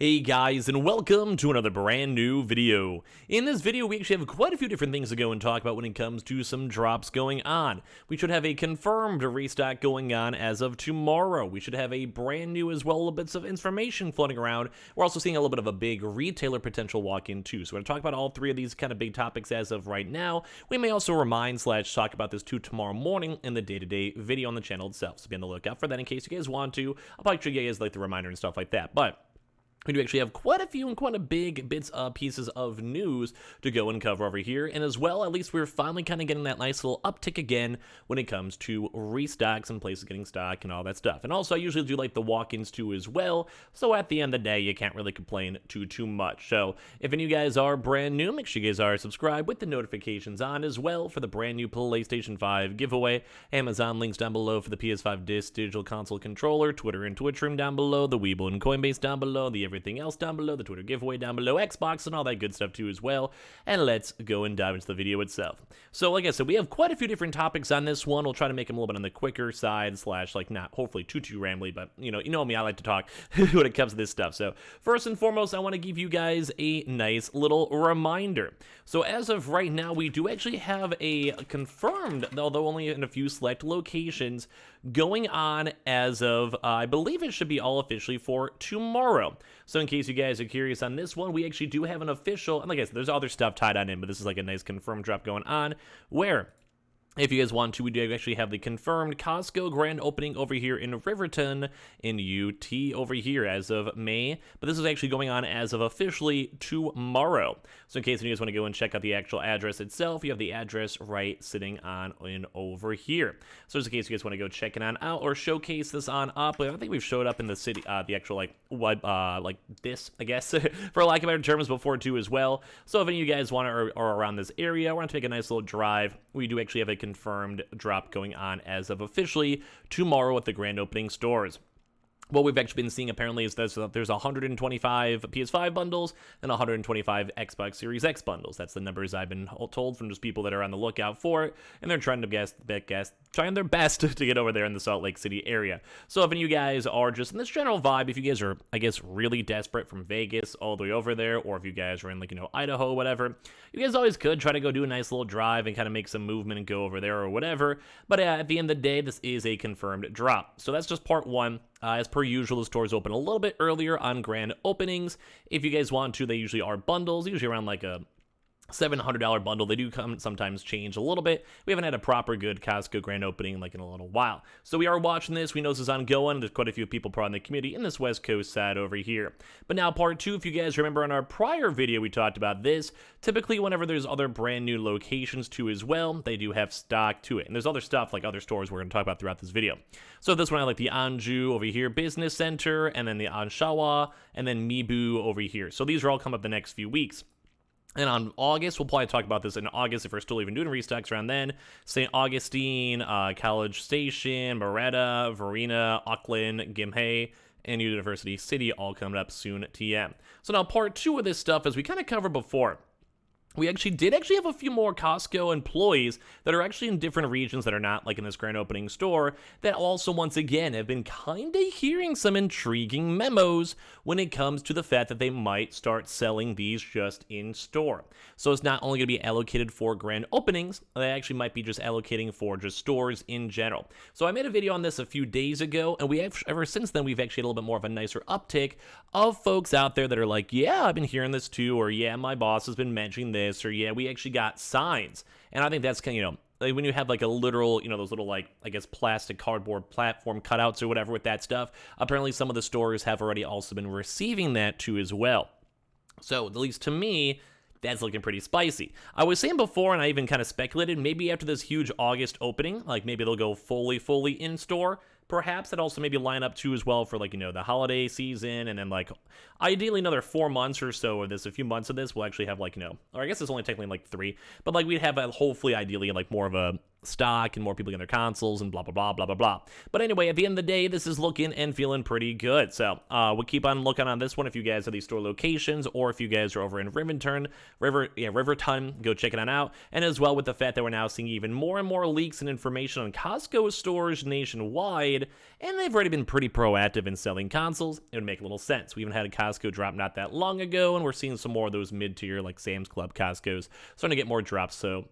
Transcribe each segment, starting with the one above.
Hey guys, and welcome to another brand new video. In this video, we actually have quite a few different things to go and talk about when it comes to some drops going on. We should have a confirmed restock going on as of tomorrow. We should have a brand new as well, little bits of information floating around. We're also seeing a little bit of a big retailer potential walk in too. So we're going to talk about all three of these kind of big topics as of right now. We may also remind / talk about this too tomorrow morning in the day-to-day video on the channel itself. So be on the lookout for that in case you guys want to. I'll probably show you guys like the reminder and stuff like that. But we do actually have quite a few and quite a big pieces of news to go and cover over here, and as well, at least we're finally kind of getting that nice little uptick again when it comes to restocks and places getting stock and all that stuff. And also, I usually do like the walk-ins too as well, so at the end of the day, you can't really complain too much. So if any of you guys are brand new, make sure you guys are subscribed with the notifications on as well for the brand new PlayStation 5 giveaway. Amazon links down below for the PS5 Digital Console controller, Twitter and Twitch room down below, the Webull and Coinbase down below, the everything else down below, the Twitter giveaway down below, Xbox and all that good stuff too as well. And let's go and dive into the video itself. So like I said, we have quite a few different topics on this one. We'll try to make them a little bit on the quicker side / like not hopefully too rambly, but you know me, I like to talk when it comes to this stuff. So first and foremost, I want to give you guys a nice little reminder. So as of right now, we do actually have a confirmed, although only in a few select locations, going on as of, I believe it should be all officially for tomorrow. So in case you guys are curious on this one, we actually do have an official, and like I said, there's other stuff tied on in, but this is like a nice confirmed drop going on, where if you guys want to, we do actually have the confirmed Costco grand opening over here in Riverton in UT over here as of May. But this is actually going on as of officially tomorrow. So in case you guys want to go and check out the actual address itself, you have the address right sitting on in over here. So just in case you guys want to go check it on out or showcase this on up, I think we've showed up in the city, the actual like this, I guess, for lack of better terms before too as well. So if any of you guys want to or are around this area, want to take a nice little drive, we do actually have a confirmed drop going on as of officially tomorrow at the grand opening stores. What we've actually been seeing apparently is there's 125 PS5 bundles and 125 Xbox Series X bundles. That's the numbers I've been told from just people that are on the lookout for it, and they're trying their best to get over there in the Salt Lake City area. So if any of you guys are just in this general vibe, if you guys are, I guess, really desperate from Vegas all the way over there, or if you guys are in like, Idaho, whatever, you guys always could try to go do a nice little drive and kind of make some movement and go over there or whatever. But at the end of the day, this is a confirmed drop. So that's just part one. As per usual, the stores open a little bit earlier on grand openings. If you guys want to, they usually are bundles, usually around like a $700 bundle. They do sometimes change a little bit. We haven't had a proper good Costco grand opening like in a little while. So we are watching this. We know this is ongoing. There's quite a few people probably in the community in this West Coast side over here. But now part two, if you guys remember on our prior video, we talked about this. Typically, whenever there's other brand new locations too as well, they do have stock to it. And there's other stuff like other stores we're going to talk about throughout this video. So this one, I like the Anju over here, Business Center, and then the Anshawa, and then Mibu over here. So these are all coming up the next few weeks. And on August, we'll probably talk about this in August if we're still even doing restocks around then. St. Augustine, College Station, Moretta, Verena, Auckland, Gimhae, and University City all coming up soon TM. So now part two of this stuff, as we kind of covered before, we did have a few more Costco employees that are actually in different regions that are not like in this grand opening store that also once again have been kind of hearing some intriguing memos when it comes to the fact that they might start selling these just in store. So it's not only going to be allocated for grand openings, they actually might be just allocating for just stores in general. So I made a video on this a few days ago, and ever since then we've actually had a little bit more of a nicer uptick of folks out there that are like, yeah, I've been hearing this too, or yeah, my boss has been mentioning this, or yeah, we actually got signs. And I think that's kind of, like when you have like a literal, those little like, I guess, plastic cardboard platform cutouts or whatever with that stuff, apparently some of the stores have already also been receiving that too as well. So at least to me, that's looking pretty spicy. I was saying before, and I even kind of speculated, maybe after this huge August opening, like maybe they'll go fully in store. Perhaps that also maybe line up too as well for like, the holiday season, and then like ideally another 4 months or so of this, a few months of this, we'll actually have like, or I guess it's only technically like 3, but like we'd have hopefully ideally like more of a stock and more people getting their consoles and blah, blah, blah, blah, blah, blah. But anyway, at the end of the day, this is looking and feeling pretty good. So we'll keep on looking on this one if you guys have these store locations, or if you guys are over in Riverton, go check it on out. And as well with the fact that we're now seeing even more and more leaks and information on Costco stores nationwide, and they've already been pretty proactive in selling consoles, it would make a little sense. We even had a Costco drop not that long ago, and we're seeing some more of those mid-tier like Sam's Club Costco's starting to get more drops. So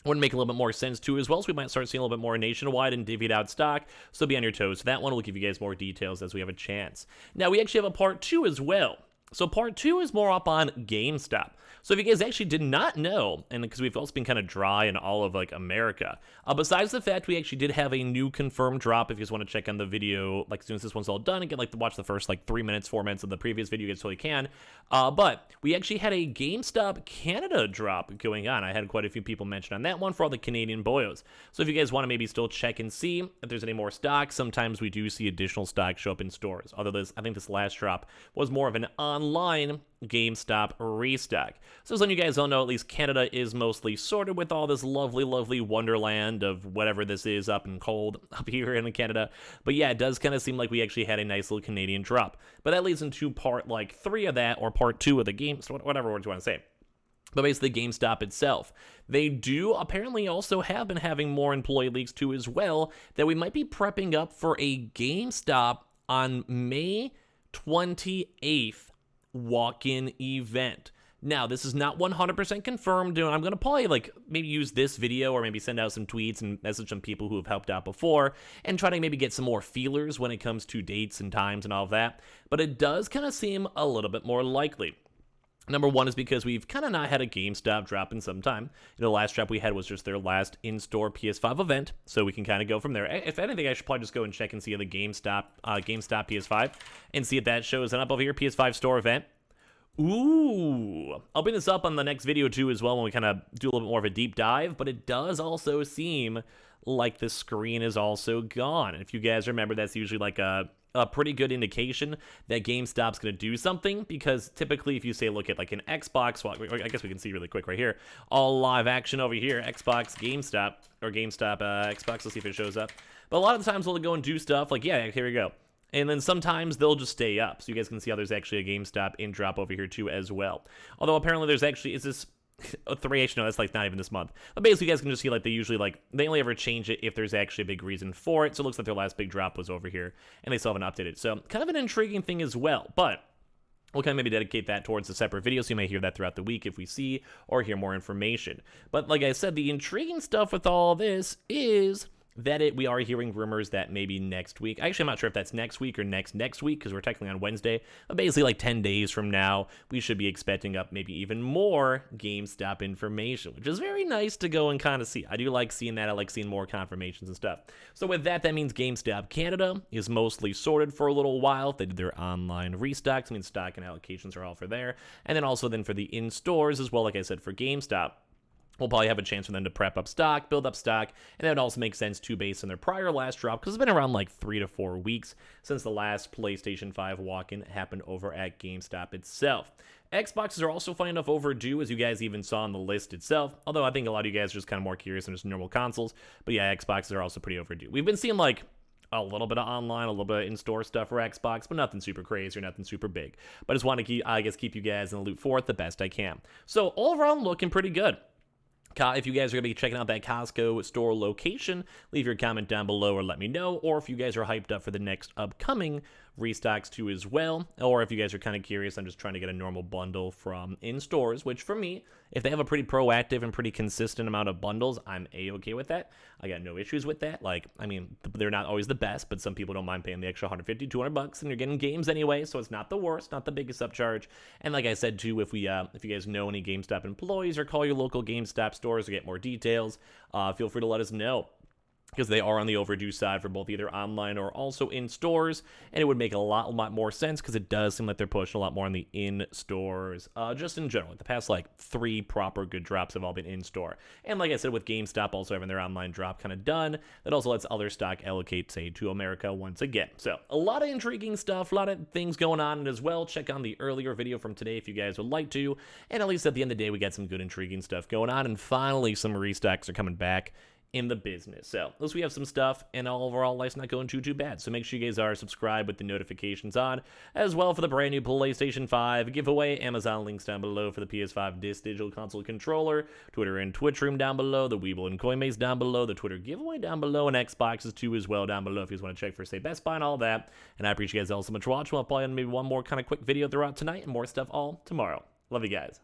would make a little bit more sense too as well, so we might start seeing a little bit more nationwide and divvied out stock, so be on your toes. That one will give you guys more details as we have a chance. Now, we actually have a part 2 as well. So part 2 is more up on GameStop. So if you guys actually did not know, and because we've also been kind of dry in all of like America, besides the fact we actually did have a new confirmed drop, if you guys want to check on the video, like as soon as this one's all done and get like to watch the first like 3 minutes, 4 minutes of the previous video, you guys totally can. But we actually had a GameStop Canada drop going on. I had quite a few people mention on that one for all the Canadian boyos. So if you guys want to maybe still check and see if there's any more stock, sometimes we do see additional stock show up in stores. Although I think this last drop was more of an online GameStop restock. So as you guys all know, at least Canada is mostly sorted with all this lovely, lovely wonderland of whatever this is up and cold up here in Canada. But yeah, it does kind of seem like we actually had a nice little Canadian drop. But that leads into part like 3 of that, or part 2 of the game, so whatever words you want to say. But basically, GameStop itself, they do apparently also have been having more employee leaks too as well, that we might be prepping up for a GameStop on May 28th walk-in event. Now, this is not 100% confirmed. I'm going to probably like maybe use this video or maybe send out some tweets and message some people who have helped out before and try to maybe get some more feelers when it comes to dates and times and all of that. But it does kind of seem a little bit more likely. Number one is because we've kind of not had a GameStop drop in some time. The last drop we had was just their last in-store PS5 event, so we can kind of go from there. If anything, I should probably just go and check and see the GameStop PS5 and see if that shows up over here, PS5 store event. Ooh, I'll bring this up on the next video too as well when we kind of do a little bit more of a deep dive, but it does also seem like the screen is also gone. And if you guys remember, that's usually like a pretty good indication that GameStop's going to do something, because typically if you say look at like an Xbox, well, I guess we can see really quick right here, all live action over here, Xbox, GameStop, or GameStop, Xbox, let's see if it shows up. But a lot of the times they'll go and do stuff like, yeah, here we go. And then sometimes they'll just stay up. So you guys can see how there's actually a GameStop in drop over here too as well. Although apparently there's actually, is this a 3H? No, that's like not even this month. But basically you guys can just see like they usually like, they only ever change it if there's actually a big reason for it. So it looks like their last big drop was over here and they still haven't updated. So kind of an intriguing thing as well. But we'll kind of maybe dedicate that towards a separate video, so you may hear that throughout the week if we see or hear more information. But like I said, the intriguing stuff with all this is that we are hearing rumors that maybe next week, actually I'm not sure if that's next week or next week, because we're technically on Wednesday, but basically like 10 days from now, we should be expecting up maybe even more GameStop information, which is very nice to go and kind of see. I do like seeing that. I like seeing more confirmations and stuff. So with that, that means GameStop Canada is mostly sorted for a little while. They did their online restocks. I mean, stock and allocations are all for there. And then also then for the in-stores as well, like I said, for GameStop, we'll probably have a chance for them to prep up stock, build up stock, and that would also make sense too based on their prior last drop, because it's been around like 3 to 4 weeks since the last PlayStation 5 walk-in happened over at GameStop itself. Xboxes are also funny enough overdue, as you guys even saw on the list itself, although I think a lot of you guys are just kind of more curious than just normal consoles. But yeah, Xboxes are also pretty overdue. We've been seeing like a little bit of online, a little bit of in-store stuff for Xbox, but nothing super crazy or nothing super big. But I just want to keep you guys in the loop for it the best I can. So all around looking pretty good. If you guys are going to be checking out that Costco store location, leave your comment down below or let me know. Or if you guys are hyped up for the next upcoming restocks too as well. Or if you guys are kind of curious, I'm just trying to get a normal bundle from in-stores, which for me, if they have a pretty proactive and pretty consistent amount of bundles, I'm A-okay with that. I got no issues with that. Like, I mean, they're not always the best, but some people don't mind paying the extra $150, $200, and you're getting games anyway, so it's not the worst, not the biggest upcharge. And like I said too, if you guys know any GameStop employees or call your local GameStop stores or get more details, feel free to let us know, because they are on the overdue side for both either online or also in stores, and it would make a lot more sense because it does seem like they're pushing a lot more on the in stores, just in general. The past like 3 proper good drops have all been in store, and like I said, with GameStop also having their online drop kind of done, that also lets other stock allocate, say, to America once again. So a lot of intriguing stuff, a lot of things going on, and as well, check on the earlier video from today if you guys would like to. And at least at the end of the day, we got some good intriguing stuff going on, and finally some restocks are coming back in the business. So at least we have some stuff, and overall life's not going too bad. So make sure you guys are subscribed with the notifications on, as well for the brand new PlayStation 5 giveaway. Amazon links down below for the PS5 digital console controller, Twitter and Twitch room down below, the Weeble and Coinbase down below, the Twitter giveaway down below, and Xboxes too as well down below if you guys want to check for say Best Buy and all that. And I appreciate you guys all so much for watching. I'll probably maybe one more kind of quick video throughout tonight and more stuff all tomorrow. Love you guys.